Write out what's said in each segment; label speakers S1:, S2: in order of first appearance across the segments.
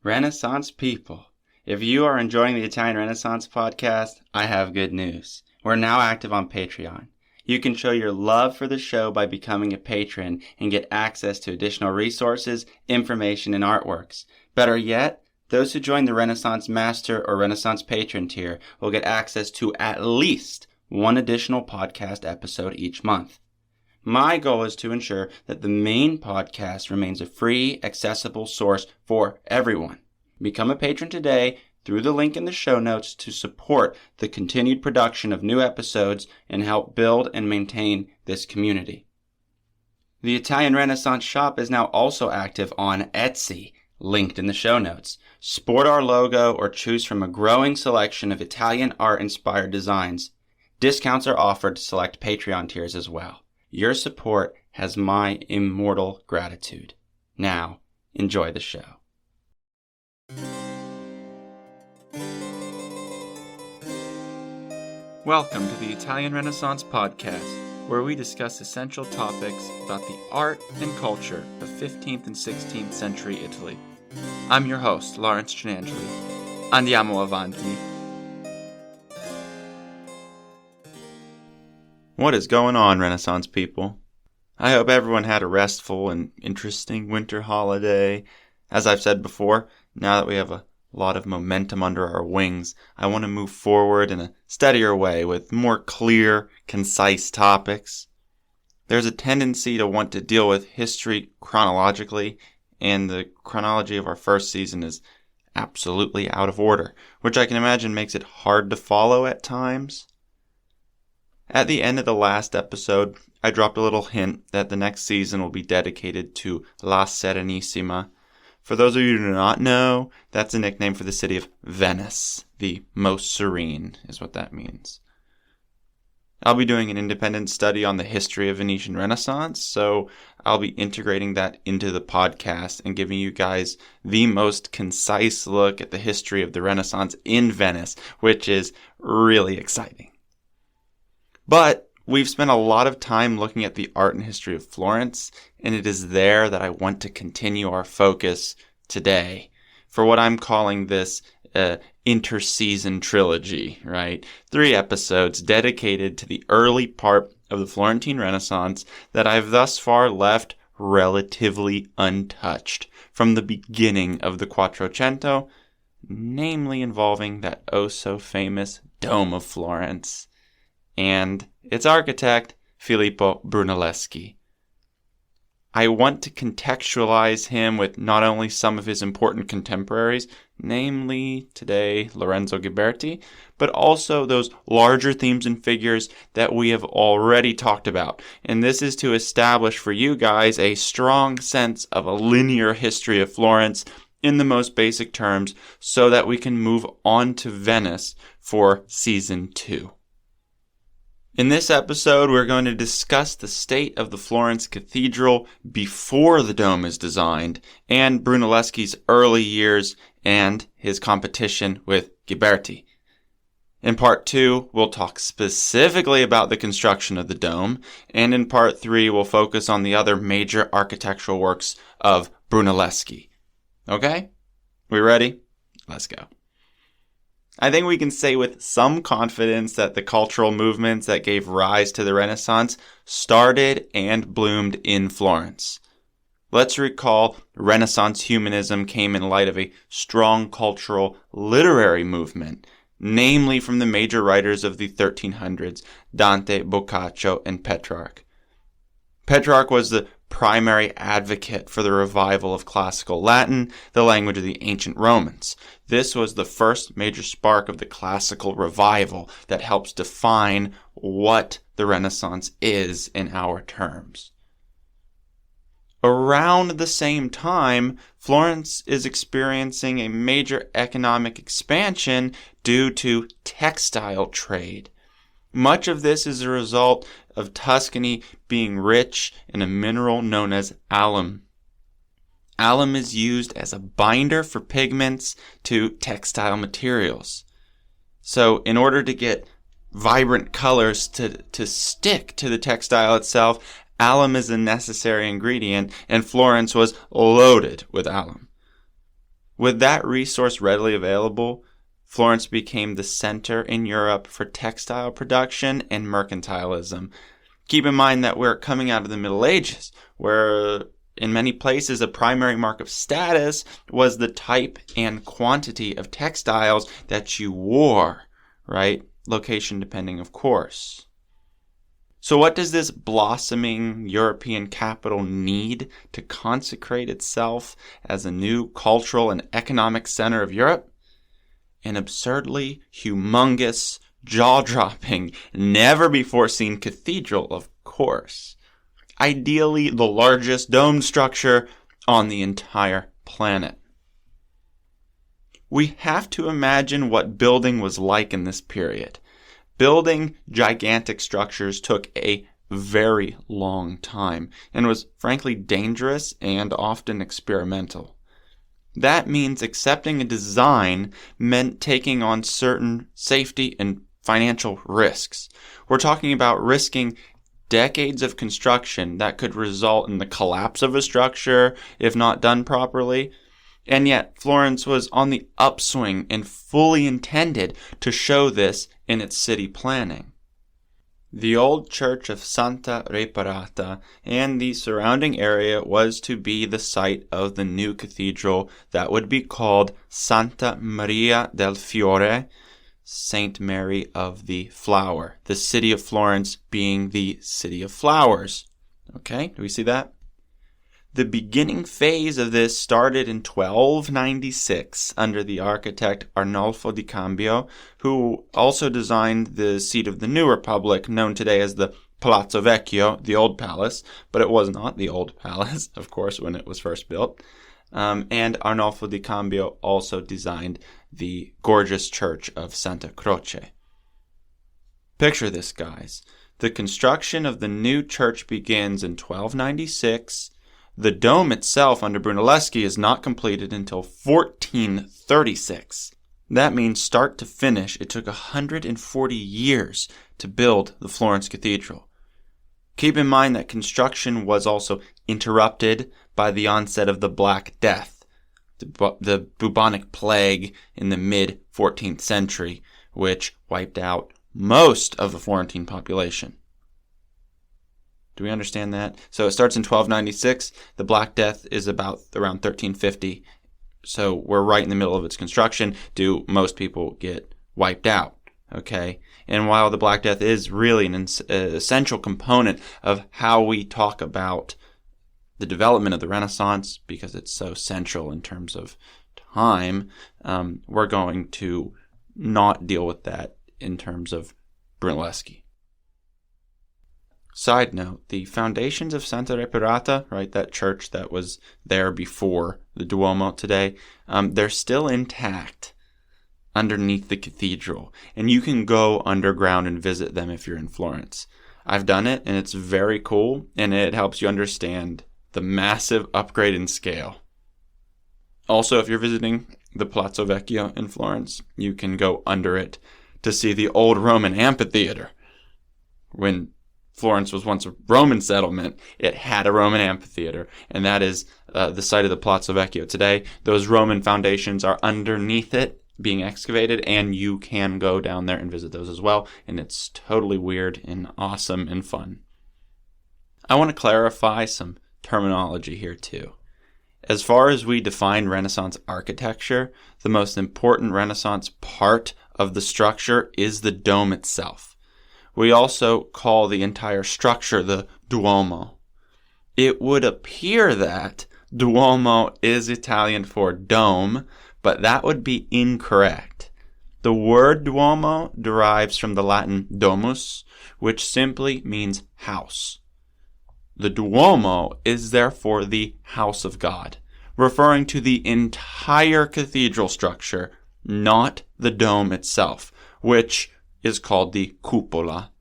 S1: Renaissance people, if you are enjoying the Italian Renaissance podcast, I have good news. We're now active on Patreon. You can show your love for the show by becoming a patron and get access to additional resources, information, and artworks. Better yet, those who join the Renaissance Master or Renaissance Patron tier will get access to at least one additional podcast episode each month. My goal is to ensure that the main podcast remains a free, accessible source for everyone. Become a patron today through the link in the show notes to support the continued production of new episodes and help build and maintain this community. The Italian Renaissance shop is now also active on Etsy, linked in the show notes. Sport our logo or choose from a growing selection of Italian art-inspired designs. Discounts are offered to select Patreon tiers as well. Your support has my immortal gratitude. Now, enjoy the show. Welcome to the Italian Renaissance podcast, where we discuss essential topics about the art and culture of 15th and 16th century Italy. I'm your host, Lorenzo Ghiberti. Andiamo avanti. What is going on, Renaissance people? I hope everyone had a restful and interesting winter holiday. As I've said before, now that we have a lot of momentum under our wings, I want to move forward in a steadier way with more clear, concise topics. There's a tendency to want to deal with history chronologically, and the chronology of our first season is absolutely out of order, which I can imagine makes it hard to follow at times. At the end of the last episode, I dropped a little hint that the next season will be dedicated to La Serenissima. For those of you who do not know, that's a nickname for the city of Venice. The most serene is what that means. I'll be doing an independent study on the history of Venetian Renaissance, so I'll be integrating that into the podcast and giving you guys the most concise look at the history of the Renaissance in Venice, which is really exciting. But we've spent a lot of time looking at the art and history of Florence, and it is there that I want to continue our focus today for what I'm calling this Interseason Trilogy, right? 3 episodes dedicated to the early part of the Florentine Renaissance that I've thus far left relatively untouched from the beginning of the Quattrocento, namely involving that oh-so-famous Dome of Florence and its architect, Filippo Brunelleschi. I want to contextualize him with not only some of his important contemporaries, namely today Lorenzo Ghiberti, but also those larger themes and figures that we have already talked about. And this is to establish for you guys a strong sense of a linear history of Florence in the most basic terms so that we can move on to Venice for Season 2. In this episode, we're going to discuss the state of the Florence Cathedral before the dome is designed, and Brunelleschi's early years and his competition with Ghiberti. In Part 2, we'll talk specifically about the construction of the dome, and in Part 3, we'll focus on the other major architectural works of Brunelleschi. Okay? We ready? Let's go. I think we can say with some confidence that the cultural movements that gave rise to the Renaissance started and bloomed in Florence. Let's recall Renaissance humanism came in light of a strong cultural literary movement, namely from the major writers of the 1300s, Dante, Boccaccio, and Petrarch. Petrarch was the primary advocate for the revival of classical Latin, the language of the ancient Romans. This was the first major spark of the classical revival that helps define what the Renaissance is in our terms. Around the same time, Florence is experiencing a major economic expansion due to textile trade. Much of this is a result of Tuscany being rich in a mineral known as alum. Alum is used as a binder for pigments to textile materials. So in order to get vibrant colors to stick to the textile itself, alum is a necessary ingredient, and Florence was loaded with alum. With that resource readily available, Florence became the center in Europe for textile production and mercantilism. Keep in mind that we're coming out of the Middle Ages, where in many places a primary mark of status was the type and quantity of textiles that you wore, right? Location depending, of course. So what does this blossoming European capital need to consecrate itself as a new cultural and economic center of Europe? An absurdly humongous, jaw-dropping, never-before-seen cathedral, of course. Ideally, the largest domed structure on the entire planet. We have to imagine what building was like in this period. Building gigantic structures took a very long time and was frankly dangerous and often experimental. That means accepting a design meant taking on certain safety and financial risks. We're talking about risking decades of construction that could result in the collapse of a structure if not done properly. And yet, Florence was on the upswing and fully intended to show this in its city planning. The old church of Santa Reparata and the surrounding area was to be the site of the new cathedral that would be called Santa Maria del Fiore, Saint Mary of the Flower, the city of Florence being the city of flowers. Okay, do we see that? The beginning phase of this started in 1296 under the architect Arnolfo di Cambio, who also designed the seat of the new republic, known today as the Palazzo Vecchio, the Old Palace, but it was not the Old Palace, of course, when it was first built. And Arnolfo di Cambio also designed the gorgeous church of Santa Croce. Picture this, guys. The construction of the new church begins in 1296. The dome itself under Brunelleschi is not completed until 1436. That means start to finish, it took 140 years to build the Florence Cathedral. Keep in mind that construction was also interrupted by the onset of the Black Death, the bubonic plague in the mid-14th century, which wiped out most of the Florentine population. Do we understand that? So it starts in 1296. The Black Death is about around 1350. So we're right in the middle of its construction. Do most people get wiped out? Okay. And while the Black Death is really an essential component of how we talk about the development of the Renaissance, because it's so central in terms of time, we're going to not deal with that in terms of Brunelleschi. Side note, the foundations of Santa Reparata, right, that church that was there before the Duomo today, they're still intact underneath the cathedral. And you can go underground and visit them if you're in Florence. I've done it, and it's very cool, and it helps you understand the massive upgrade in scale. Also, if you're visiting the Palazzo Vecchio in Florence, you can go under it to see the old Roman amphitheater. When Florence was once a Roman settlement, it had a Roman amphitheater, and that is the site of the Palazzo Vecchio today. Those Roman foundations are underneath it, being excavated, and you can go down there and visit those as well, and it's totally weird and awesome and fun. I want to clarify some terminology here too. As far as we define Renaissance architecture, the most important Renaissance part of the structure is the dome itself. We also call the entire structure the Duomo. It would appear that Duomo is Italian for dome, but that would be incorrect. The word Duomo derives from the Latin domus, which simply means house. The Duomo is therefore the house of God, referring to the entire cathedral structure, not the dome itself, which is called the cupola.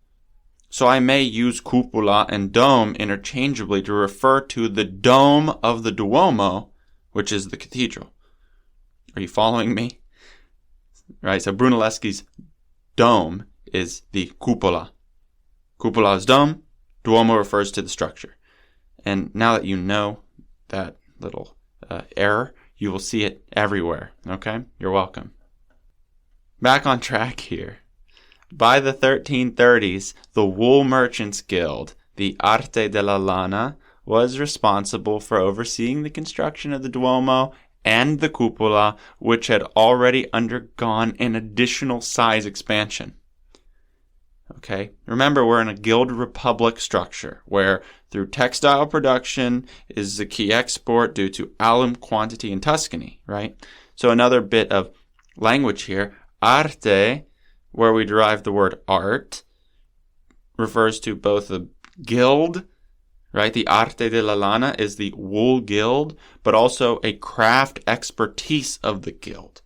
S1: So I may use cupola and dome interchangeably to refer to the dome of the Duomo, which is the cathedral. Are you following me? Right, so Brunelleschi's dome is the cupola. Cupola is dome, Duomo refers to the structure. And now that you know that little error, You will see it everywhere, okay? You're welcome. Back on track here. By the 1330s, the Wool Merchants Guild, the Arte della Lana, was responsible for overseeing the construction of the Duomo and the cupola, which had already undergone an additional size expansion. Okay, remember we're in a guild republic structure where through textile production is the key export due to alum quantity in Tuscany, right? So another bit of language here, arte, where we derive the word art, refers to both the guild, right? The Arte della Lana is the wool guild, but also a craft expertise of the guild.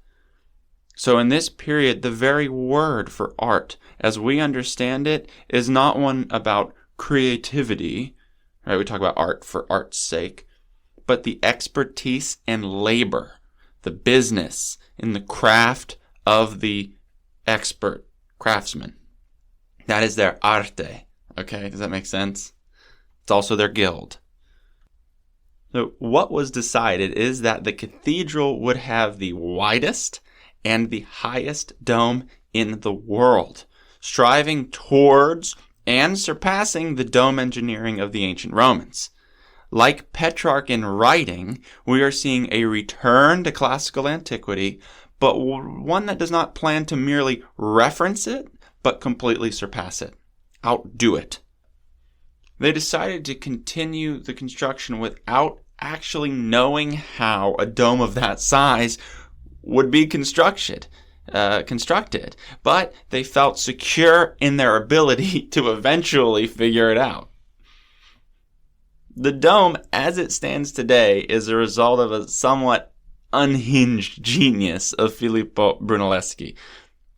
S1: So in this period, the very word for art, as we understand it, is not one about creativity, right? We talk about art for art's sake, but the expertise and labor, the business in the craft of the expert craftsman. That is their arte. Okay, does that make sense? It's also their guild. So what was decided is that the cathedral would have the widest and the highest dome in the world, striving towards and surpassing the dome engineering of the ancient Romans. Like Petrarch in writing, we are seeing a return to classical antiquity, but one that does not plan to merely reference it, but completely surpass it, outdo it. They decided to continue the construction without actually knowing how a dome of that size would be constructed, but they felt secure in their ability to eventually figure it out. The dome, as it stands today, is a result of a somewhat unhinged genius of Filippo Brunelleschi.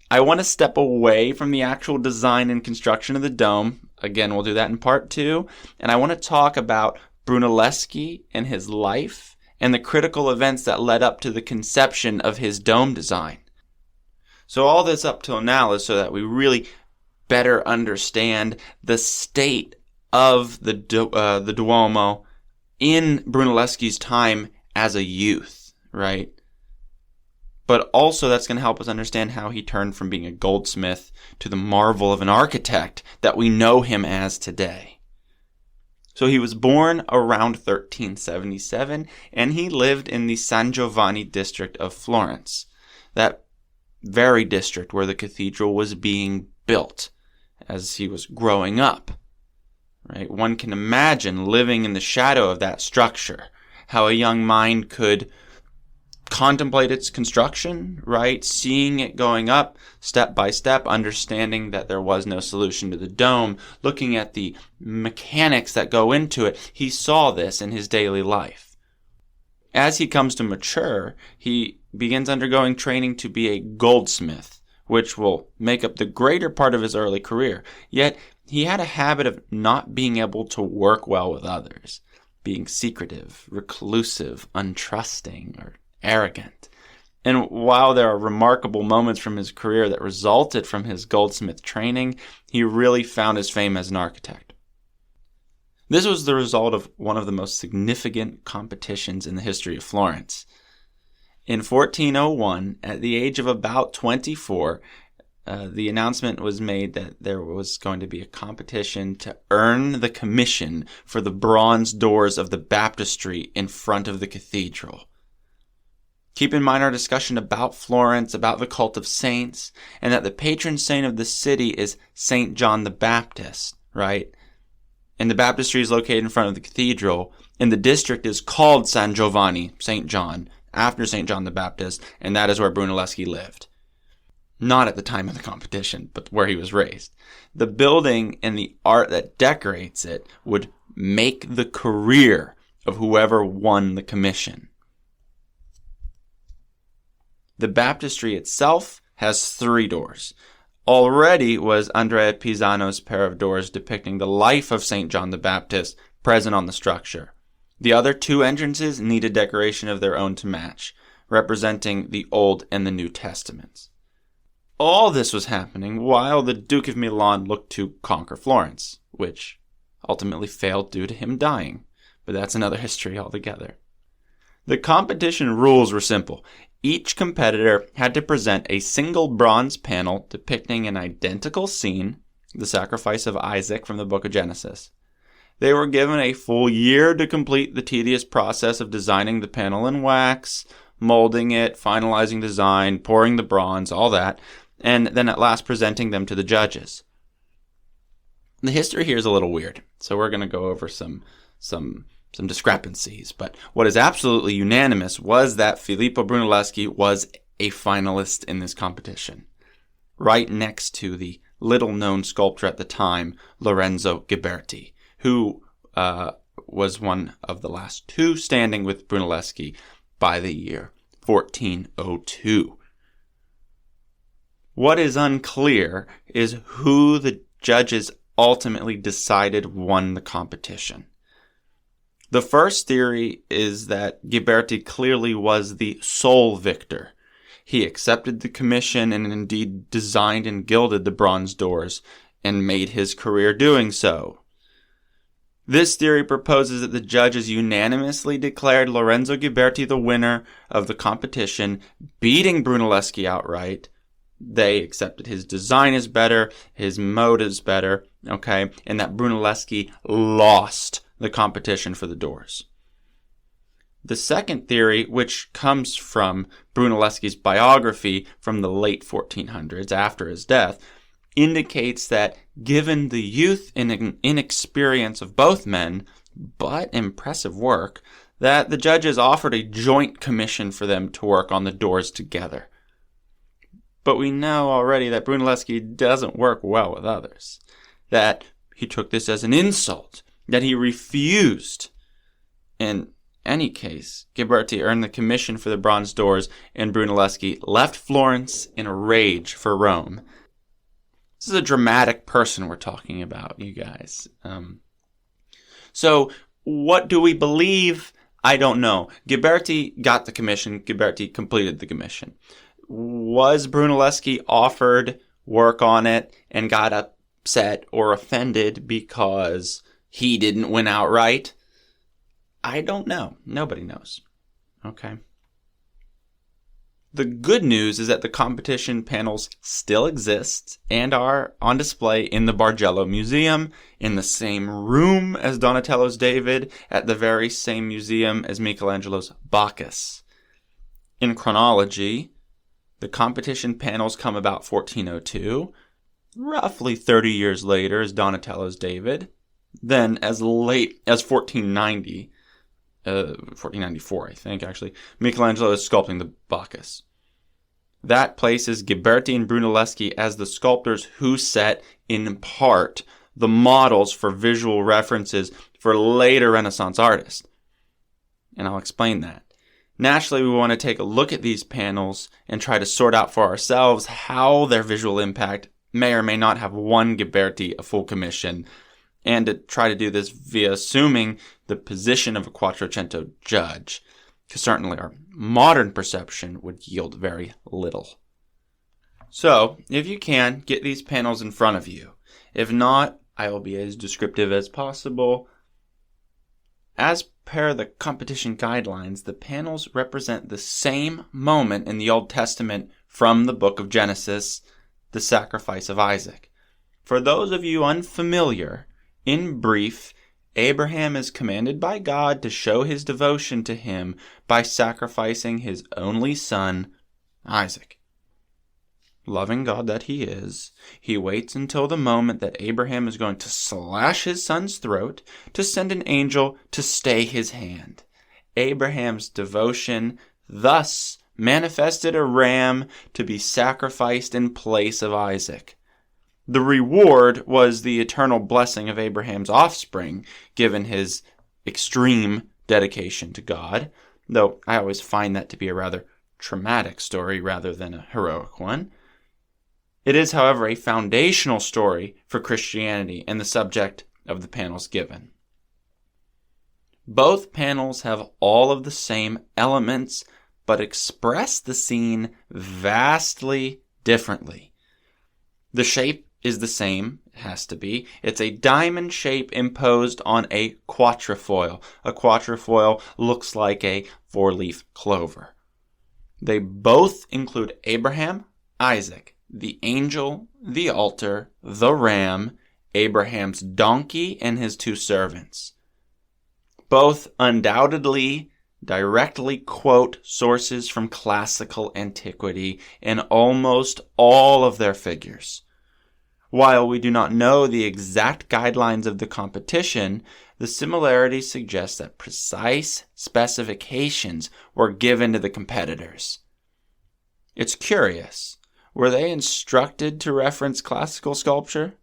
S1: I want to step away from the actual design and construction of the dome. Again, we'll do that in part 2. And I want to talk about Brunelleschi and his life and the critical events that led up to the conception of his dome design. So all this up till now is so that we really better understand the state of the Duomo in Brunelleschi's time as a youth, right? But also that's going to help us understand how he turned from being a goldsmith to the marvel of an architect that we know him as today. So he was born around 1377, and he lived in the San Giovanni district of Florence, that very district where the cathedral was being built as he was growing up. Right? One can imagine living in the shadow of that structure, how a young mind could contemplate its construction, right? Seeing it going up step by step, understanding that there was no solution to the dome, looking at the mechanics that go into it. He saw this in his daily life. As he comes to mature, he begins undergoing training to be a goldsmith, which will make up the greater part of his early career. Yet, he had a habit of not being able to work well with others, being secretive, reclusive, untrusting, or arrogant. And while there are remarkable moments from his career that resulted from his goldsmith training, he really found his fame as an architect. This was the result of one of the most significant competitions in the history of Florence. In 1401, at the age of about 24, the announcement was made that there was going to be a competition to earn the commission for the bronze doors of the baptistry in front of the cathedral. Keep in mind our discussion about Florence, about the cult of saints, and that the patron saint of the city is St. John the Baptist, right? And the baptistry is located in front of the cathedral, and the district is called San Giovanni, St. John, after St. John the Baptist, and that is where Brunelleschi lived. Not at the time of the competition, but where he was raised. The building and the art that decorates it would make the career of whoever won the commission. The baptistry itself has 3 doors. Already was Andrea Pisano's pair of doors depicting the life of St. John the Baptist present on the structure. The other 2 entrances needed decoration of their own to match, representing the Old and the New Testaments. All this was happening while the Duke of Milan looked to conquer Florence, which ultimately failed due to him dying, but that's another history altogether. The competition rules were simple. Each competitor had to present a single bronze panel depicting an identical scene, the sacrifice of Isaac from the book of Genesis. They were given a full year to complete the tedious process of designing the panel in wax, molding it, finalizing design, pouring the bronze, all that, and then at last presenting them to the judges. The history here is a little weird, so we're going to go over some discrepancies, but what is absolutely unanimous was that Filippo Brunelleschi was a finalist in this competition, right next to the little-known sculptor at the time, Lorenzo Ghiberti, who was one of the last two standing with Brunelleschi by the year 1402. What is unclear is who the judges ultimately decided won the competition. The first theory is that Ghiberti clearly was the sole victor. He accepted the commission and indeed designed and gilded the bronze doors and made his career doing so. This theory proposes that the judges unanimously declared Lorenzo Ghiberti the winner of the competition, beating Brunelleschi outright. They accepted his design is better, his mode is better, okay, and that Brunelleschi lost the competition for the doors. The second theory, which comes from Brunelleschi's biography from the late 1400s after his death, indicates that given the youth and inexperience of both men, but impressive work, that the judges offered a joint commission for them to work on the doors together. But we know already that Brunelleschi doesn't work well with others, that he took this as an insult, that he refused. In any case, Ghiberti earned the commission for the bronze doors, and Brunelleschi left Florence in a rage for Rome. This is a dramatic person we're talking about, you guys. So, what do we believe? I don't know. Ghiberti got the commission. Ghiberti completed the commission. Was Brunelleschi offered work on it and got upset or offended because he didn't win outright? I don't know. Nobody knows. Okay. The good news is that the competition panels still exist and are on display in the Bargello Museum, in the same room as Donatello's David, at the very same museum as Michelangelo's Bacchus. In chronology, the competition panels come about 1402, roughly 30 years later as Donatello's David, then as late as 1494, I think, actually, Michelangelo is sculpting the Bacchus. That places Ghiberti and Brunelleschi as the sculptors who set, in part, the models for visual references for later Renaissance artists. And I'll explain that. Naturally, we want to take a look at these panels and try to sort out for ourselves how their visual impact may or may not have won Ghiberti a full commission, and to try to do this via assuming the position of a Quattrocento judge, because certainly our modern perception would yield very little. So, if you can, get these panels in front of you. If not, I will be as descriptive as possible. As per the competition guidelines, the panels represent the same moment in the Old Testament from the book of Genesis, the sacrifice of Isaac. For those of you unfamiliar, in brief, Abraham is commanded by God to show his devotion to him by sacrificing his only son, Isaac. Loving God that he is, he waits until the moment that Abraham is going to slash his son's throat to send an angel to stay his hand. Abraham's devotion thus manifested a ram to be sacrificed in place of Isaac. The reward was the eternal blessing of Abraham's offspring, given his extreme dedication to God, though I always find that to be a rather traumatic story rather than a heroic one. It is, however, a foundational story for Christianity and the subject of the panels given. Both panels have all of the same elements, but express the scene vastly differently. The shape is the same, it has to be. It's a diamond shape imposed on a quatrefoil. A quatrefoil looks like a four-leaf clover. They both include Abraham, Isaac, the angel, the altar, the ram, Abraham's donkey, and his two servants. Both undoubtedly directly quote sources from classical antiquity in almost all of their figures. While we do not know the exact guidelines of the competition, the similarities suggest that precise specifications were given to the competitors. It's curious. Were they instructed to reference classical sculpture?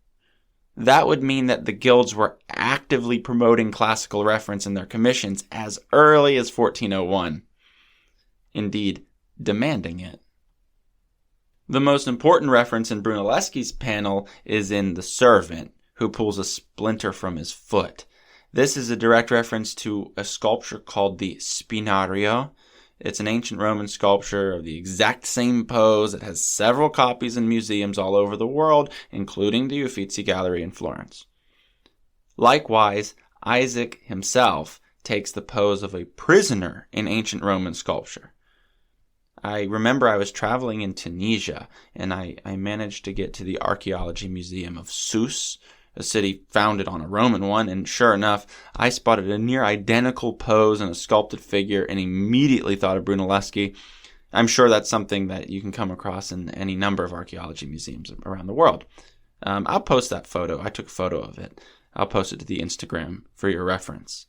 S1: That would mean that the guilds were actively promoting classical reference in their commissions as early as 1401. Indeed, demanding it. The most important reference in Brunelleschi's panel is in the servant, who pulls a splinter from his foot. This is a direct reference to a sculpture called the Spinario. It's an ancient Roman sculpture of the exact same pose. It has several copies in museums all over the world, including the Uffizi Gallery in Florence. Likewise, Isaac himself takes the pose of a prisoner in ancient Roman sculpture. I remember I was traveling in Tunisia, and I managed to get to the Archaeology Museum of Sousse, a city founded on a Roman one, and sure enough, I spotted a near identical pose in a sculpted figure and immediately thought of Brunelleschi. I'm sure that's something that you can come across in any number of archaeology museums around the world. I'll post that photo. I took a photo of it. I'll post it to the Instagram for your reference.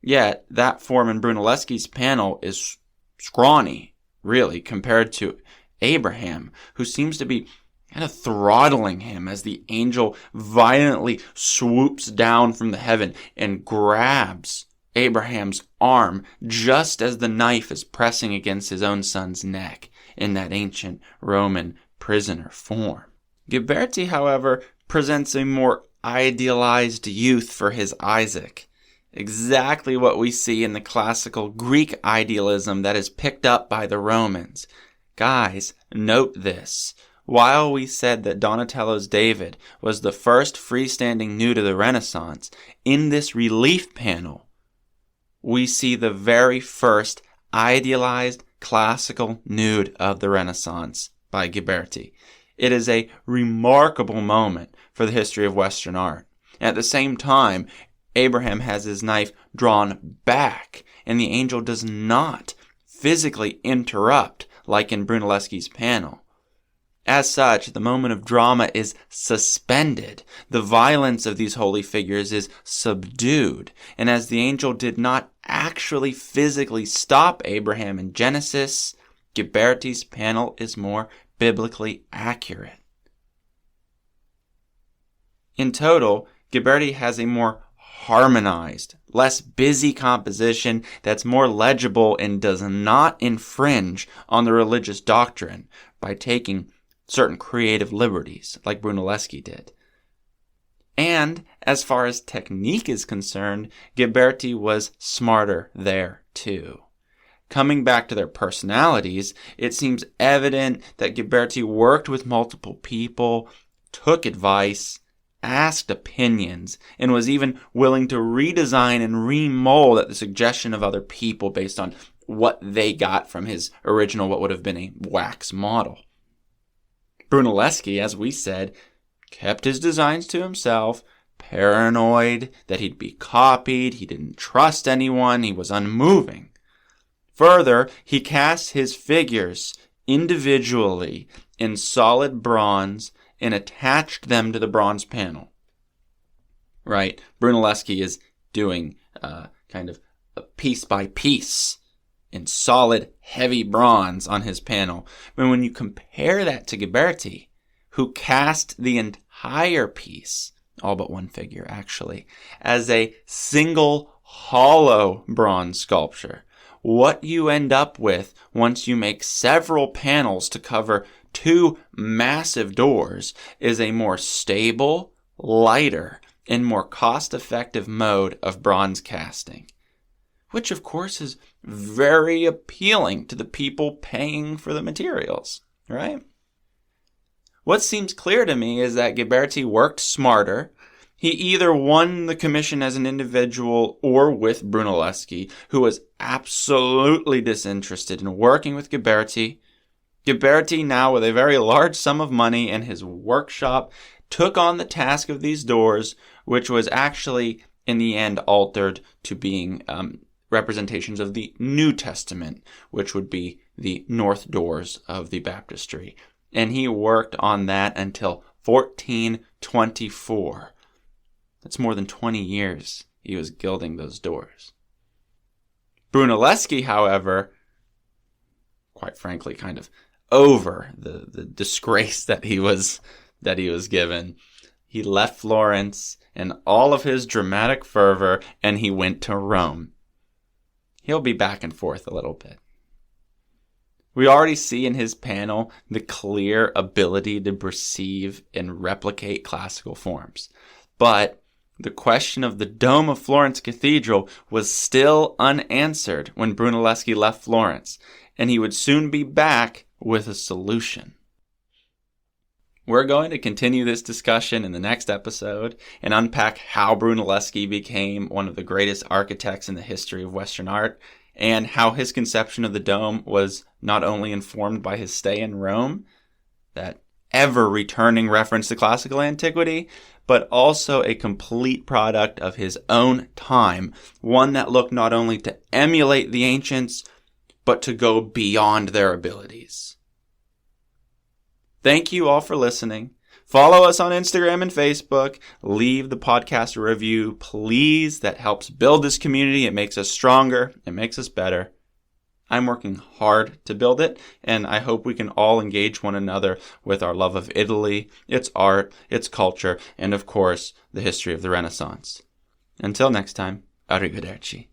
S1: Yet, that form in Brunelleschi's panel is scrawny, really, compared to Abraham, who seems to be kind of throttling him as the angel violently swoops down from the heaven and grabs Abraham's arm just as the knife is pressing against his own son's neck in that ancient Roman prisoner form. Ghiberti, however, presents a more idealized youth for his Isaac. Exactly what we see in the classical Greek idealism that is picked up by the Romans. Guys, note this. While we said that Donatello's David was the first freestanding nude of the Renaissance, in this relief panel, we see the very first idealized classical nude of the Renaissance by Ghiberti. It is a remarkable moment for the history of Western art. At the same time, Abraham has his knife drawn back, and the angel does not physically interrupt like in Brunelleschi's panel. As such, the moment of drama is suspended. The violence of these holy figures is subdued. And as the angel did not actually physically stop Abraham in Genesis, Ghiberti's panel is more biblically accurate. In total, Ghiberti has a more harmonized, less busy composition that's more legible and does not infringe on the religious doctrine by taking certain creative liberties like Brunelleschi did. And as far as technique is concerned, Ghiberti was smarter there too. Coming back to their personalities, it seems evident that Ghiberti worked with multiple people, took advice, asked opinions, and was even willing to redesign and remold at the suggestion of other people based on what they got from his original, what would have been a wax model. Brunelleschi, as we said, kept his designs to himself, paranoid that he'd be copied, he didn't trust anyone, he was unmoving. Further, he cast his figures individually in solid bronze and attached them to the bronze panel. Right? Brunelleschi is doing kind of a piece by piece in solid, heavy bronze on his panel. But when you compare that to Ghiberti, who cast the entire piece, all but one figure actually, as a single hollow bronze sculpture, what you end up with once you make several panels to cover two massive doors is a more stable, lighter, and more cost-effective mode of bronze casting, which of course is very appealing to the people paying for the materials, right? What seems clear to me is that Ghiberti worked smarter, He either won the commission as an individual or with Brunelleschi, who was absolutely disinterested in working with Ghiberti. Ghiberti, now with a very large sum of money in his workshop, took on the task of these doors, which was actually in the end altered to being representations of the New Testament, which would be the north doors of the baptistry. And he worked on that until 1424. That's more than 20 years he was gilding those doors. Brunelleschi, however, quite frankly, kind of over the disgrace that he was given, he left Florence in all of his dramatic fervor, and he went to Rome. He'll be back and forth a little bit. We already see in his panel the clear ability to perceive and replicate classical forms. But the question of the dome of Florence Cathedral was still unanswered when Brunelleschi left Florence, and he would soon be back with a solution. We're going to continue this discussion in the next episode and unpack how Brunelleschi became one of the greatest architects in the history of Western art, and how his conception of the dome was not only informed by his stay in Rome, that ever-returning reference to classical antiquity, but also a complete product of his own time, one that looked not only to emulate the ancients, but to go beyond their abilities. Thank you all for listening. Follow us on Instagram and Facebook. Leave the podcast a review, please. That helps build this community. It makes us stronger. It makes us better. I'm working hard to build it, and I hope we can all engage one another with our love of Italy, its art, its culture, and of course, the history of the Renaissance. Until next time, arrivederci.